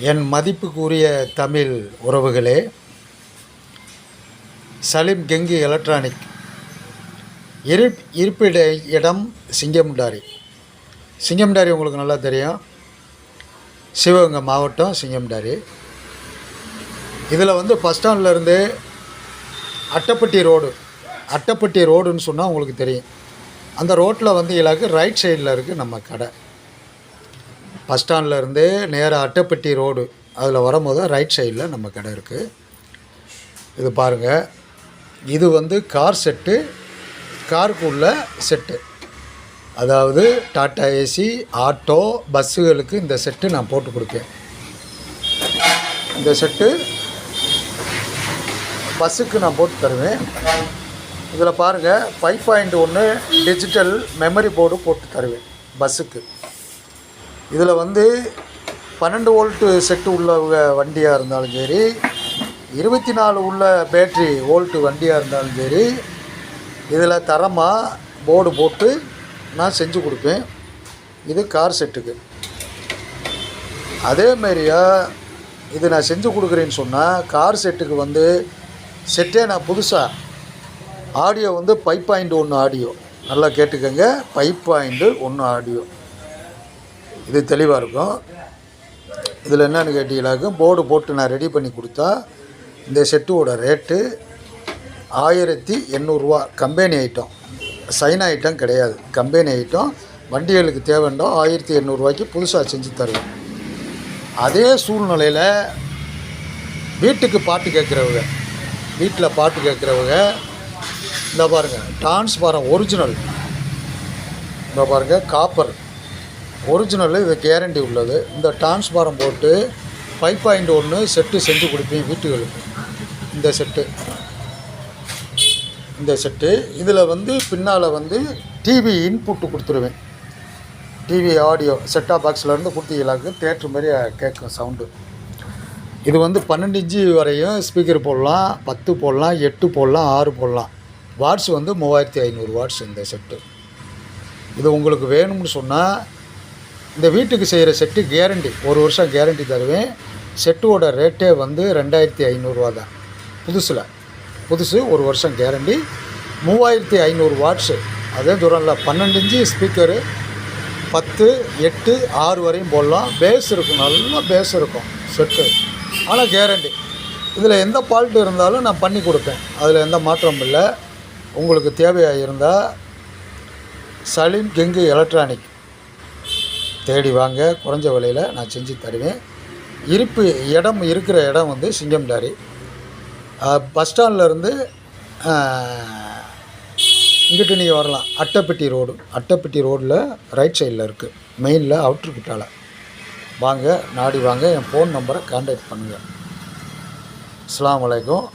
என் மதிப்புக்குரிய தமிழ் உறவுகளே, சலீம் கெங்கு எலக்ட்ரானிக் இருப்பிட இடம் சிங்கமுண்டாரி. சிங்கமுண்டாரி உங்களுக்கு நல்லா தெரியும், சிவகங்கை மாவட்டம் சிங்கமுண்டாரி. இதில் பஸ் ஸ்டாண்ட்லேருந்து அட்டப்பட்டி ரோடுன்னு சொன்னால் உங்களுக்கு தெரியும். அந்த ரோட்டில் இலக்கு ரைட் சைடில் இருக்குது நம்ம கடை. பஸ் ஸ்டாண்ட்லேருந்து நேராக அட்டப்பட்டி ரோடு அதில் வரும்போது ரைட் சைடில் நம்ம கடை இருக்குது. இது பாருங்கள், இது கார் செட்டு, காருக்கு உள்ள செட்டு. அதாவது டாட்டா ஏசி, ஆட்டோ, பஸ்ஸுகளுக்கு இந்த செட்டு நான் போட்டு கொடுப்பேன். இந்த செட்டு பஸ்ஸுக்கு நான் போட்டு தருவேன். இதில் பாருங்கள், 5.1 டிஜிட்டல் மெமரி போர்டு போட்டு தருவேன் பஸ்ஸுக்கு. இதில் 12 வோல்ட்டு செட்டு உள்ள வண்டியாக இருந்தாலும் சரி, 24 உள்ள பேட்ரி வோல்ட்டு வண்டியாக இருந்தாலும் சரி, இதில் தரமாக போர்டு போட்டு நான் செஞ்சு கொடுப்பேன். இது கார் செட்டுக்கு. அதேமாரியா இது நான் செஞ்சு கொடுக்குறேன்னு சொன்னால், கார் செட்டுக்கு செட்டே நான் புதுசாக ஆடியோ 5.1 ஆடியோ, நல்லா கேட்டுக்கோங்க, 5.1 ஆடியோ. இது தெளிவாக இருக்கும். இதில் என்னென்னு கேட்டீங்களாக்க, போர்டு போட்டு நான் ரெடி பண்ணி கொடுத்தா இந்த செட்டோட ரேட்டு 1800 ரூபா. கம்பெனி ஐட்டம், சைனா ஐட்டம் கிடையாது, கம்பெனி ஐட்டம். வண்டிகளுக்கு தேவைண்டோ 1800 ரூபாய்க்கு புதுசாக செஞ்சு தருவேன். அதே சூழ்நிலையில் வீட்டுக்கு பாட்டு கேட்குறவங்க, வீட்டில் பாட்டு கேட்குறவங்க, இந்த பாருங்கள் டிரான்ஸ்பாரம் ஒரிஜினல், இந்த பாருங்கள் காப்பர் ஒரிஜினல், இது கேரண்டி உள்ளது. இந்த டிரான்ஸ்பாரம் போட்டு 5.1 செட்டு செஞ்சு கொடுப்பேன் வீட்டுகளுக்கு. இந்த செட்டு இதில் பின்னால் டிவி இன்புட்டு கொடுத்துருவேன். டிவி ஆடியோ செட்டாப் பாக்ஸ்லேருந்து கொடுத்தீங்களாக்கு தேட்ரு மாதிரி கேட்கும் சவுண்டு. இது 12 இன்ச்சு வரையும் ஸ்பீக்கர் போடலாம், 10 போடலாம், 8 போடலாம், 6 போடலாம். வாட்ஸ் 3500 வாட்ஸ் இந்த செட்டு. இது உங்களுக்கு வேணும்னு சொன்னால், இந்த வீட்டுக்கு செய்கிற செட்டு கேரண்டி, 1 வருஷம் கேரண்டி தருவேன். செட்டோட ரேட்டே 2500 ரூபா தான். புதுசு 1 வருஷம் கேரண்டி, 3500 வாட்ஸு. அதே தூரம் இல்லை, 12 இன்ச்சு ஸ்பீக்கரு, 10, 8, 6 வரையும் போடலாம். பேஸ் இருக்கும், நல்லா பேஸ் இருக்கும் செட்டு, ஆனால் கேரண்டி. இதில் எந்த ஃபால்ட்டு இருந்தாலும் நான் பண்ணி கொடுப்பேன், அதில் எந்த மாற்றமும் இல்லை. உங்களுக்கு தேவையாக இருந்தால் சலீம் கெங்கு எலக்ட்ரானிக் தேடி வாங்க, குறைஞ்ச விலையில் நான் செஞ்சு தருவேன். இருக்கிற இடம் சிங்கமுண்டாரி. பஸ் ஸ்டாண்ட்லேருந்து இங்கிட்டு நீங்கள் வரலாம். அட்டப்பட்டி ரோடில் ரைட் சைடில் இருக்குது, மெயினில் அவுட்ருக்கிட்டால் வாங்க, நாடி வாங்க. என் ஃபோன் நம்பரை கான்டாக்ட் பண்ணுங்கள். அஸ்ஸலாமு அலைக்கும்.